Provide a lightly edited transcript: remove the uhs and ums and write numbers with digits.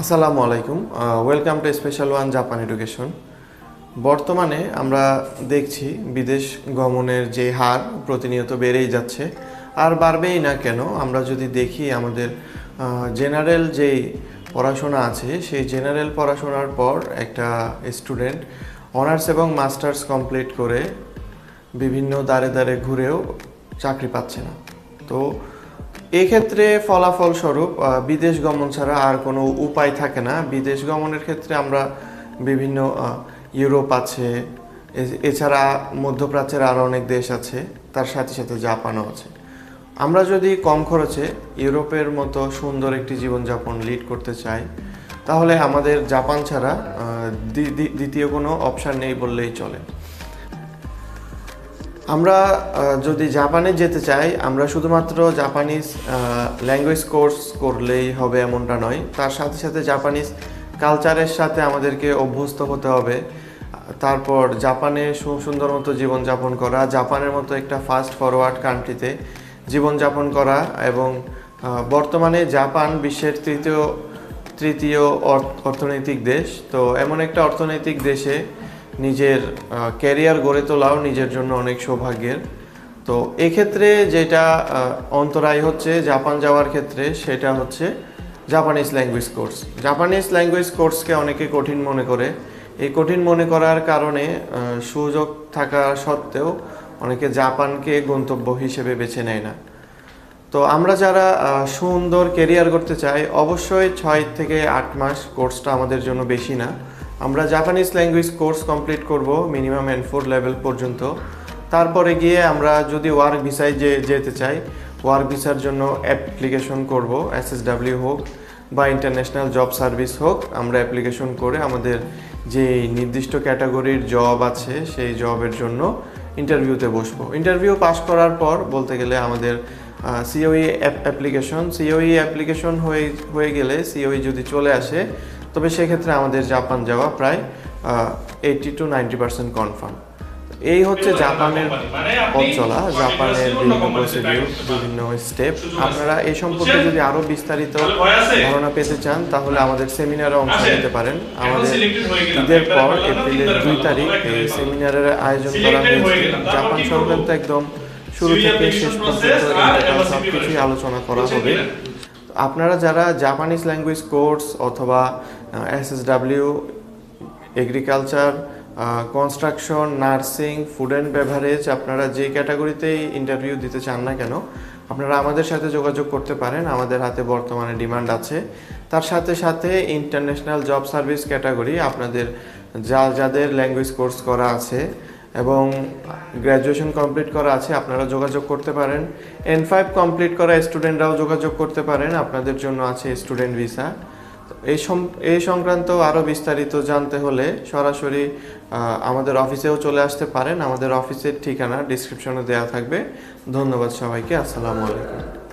আসসালামু আলাইকুম। Welcome to special one Japan education. বর্তমানে আমরা দেখছি বিদেশ গমনের যে হার প্রতিনিয়ত বেড়েই যাচ্ছে, আর বাড়বেই না কেন। আমরা যদি দেখি আমাদের জেনারেল যেই পড়াশোনা আছে, সেই জেনারেল পড়াশোনার পর একটা স্টুডেন্ট অনার্স এবং মাস্টার্স কমপ্লিট করে বিভিন্ন দ্বারে দ্বারে ঘুরেও চাকরি পাচ্ছে না। তো এক্ষেত্রে ফলাফলস্বরূপ বিদেশ গমন ছাড়া আর কোনো উপায় থাকে না। বিদেশ গমনের ক্ষেত্রে আমরা বিভিন্ন ইউরোপ আছে, এছাড়া মধ্যপ্রাচ্যের আরও অনেক দেশ আছে, তার সাথে সাথে জাপানও আছে। আমরা যদি কম খরচে ইউরোপের মতো সুন্দর একটি জীবনযাপন লিড করতে চাই, তাহলে আমাদের জাপান ছাড়া দ্বিতীয় কোনো অপশান নেই বললেই চলে। আমরা যদি জাপানে যেতে চাই, আমরা শুধুমাত্র জাপানিজ ল্যাঙ্গুয়েজ কোর্স করলেই হবে এমনটা নয়। তার সাথে সাথে জাপানিজ কালচারের সাথে আমাদেরকে অভ্যস্ত হতে হবে। তারপর জাপানে সুন্দর মতো জীবনযাপন করা, জাপানের মতো একটা ফাস্ট ফরওয়ার্ড কান্ট্রিতে জীবনযাপন করা, এবং বর্তমানে জাপান বিশ্বের তৃতীয় অর্থনৈতিক দেশ। তো এমন একটা অর্থনৈতিক দেশে নিজের ক্যারিয়ার গড়ে তোলাও নিজের জন্য অনেক সৌভাগ্যের। তো এক্ষেত্রে যেটা অন্তরায় হচ্ছে জাপান যাওয়ার ক্ষেত্রে, সেটা হচ্ছে Japanese language course. Japanese language কোর্সকে অনেকে কঠিন মনে করে। এই কঠিন মনে করার কারণে সুযোগ থাকা সত্ত্বেও অনেকে জাপানকে গন্তব্য হিসেবে বেছে নেয় না। তো আমরা যারা সুন্দর ক্যারিয়ার করতে চাই, অবশ্যই 6 থেকে 8 মাস কোর্সটা আমাদের জন্য বেশি না। আমরা জাপানিজ ল্যাঙ্গুয়েজ কোর্স কমপ্লিট করব মিনিমাম N4 লেভেল পর্যন্ত। তারপরে গিয়ে আমরা যদি ওয়ার্ক ভিসায় যেতে চাই, ওয়ার্ক ভিসার জন্য অ্যাপ্লিকেশন করব, SSW হোক বা ইন্টারন্যাশনাল জব সার্ভিস হোক। আমরা অ্যাপ্লিকেশন করে আমাদের যে নির্দিষ্ট ক্যাটাগরির জব আছে, সেই জবের জন্য ইন্টারভিউতে বসবো। ইন্টারভিউ পাস করার পর বলতে গেলে আমাদের COE অ্যাপ্লিকেশন হয়ে গেলে, COE যদি চলে আসে, তবে সেক্ষেত্রে আমাদের জাপান যাওয়া প্রায় 80 to 90% কনফার্ম। এই হচ্ছে জাপানের পথ চলা, জাপানের বিভিন্ন প্রসিডিউর, বিভিন্ন স্টেপ। আপনারা এই সম্পর্কে যদি আরও বিস্তারিত ধারণা পেতে চান, তাহলে আমাদের সেমিনারে অংশ নিতে পারেন। আমাদের ঈদের পর এপ্রিলের 2 তারিখ এই সেমিনারের আয়োজন করা হয়েছে। জাপান সংক্রান্ত একদম শুরু থেকে শেষ পর্যন্ত সব কিছুই আলোচনা করা হবে। আপনারা যারা জাপানিজ ল্যাঙ্গুয়েজ কোর্স অথবা SSW, agriculture, construction, nursing, food and beverage, আপনারা যে ক্যাটাগরিতেই ইন্টারভিউ দিতে চান না কেন, আপনারা আমাদের সাথে যোগাযোগ করতে পারেন। আমাদের হাতে বর্তমানে ডিমান্ড আছে। তার সাথে সাথে ইন্টারন্যাশনাল জব সার্ভিস ক্যাটাগরি, আপনাদের যাদের ল্যাঙ্গুয়েজ কোর্স করা আছে এবং গ্র্যাজুয়েশন কমপ্লিট করা আছে, আপনারা যোগাযোগ করতে পারেন। N5 কমপ্লিট করা স্টুডেন্টরাও যোগাযোগ করতে পারেন, আপনাদের জন্য আছে স্টুডেন্ট ভিসা। এই সংক্রান্ত আরও বিস্তারিত জানতে হলে সরাসরি আমাদের অফিসেও চলে আসতে পারেন। আমাদের অফিসের ঠিকানা ডিসক্রিপশনে দেওয়া থাকবে। ধন্যবাদ সবাইকে। আসসালামু আলাইকুম।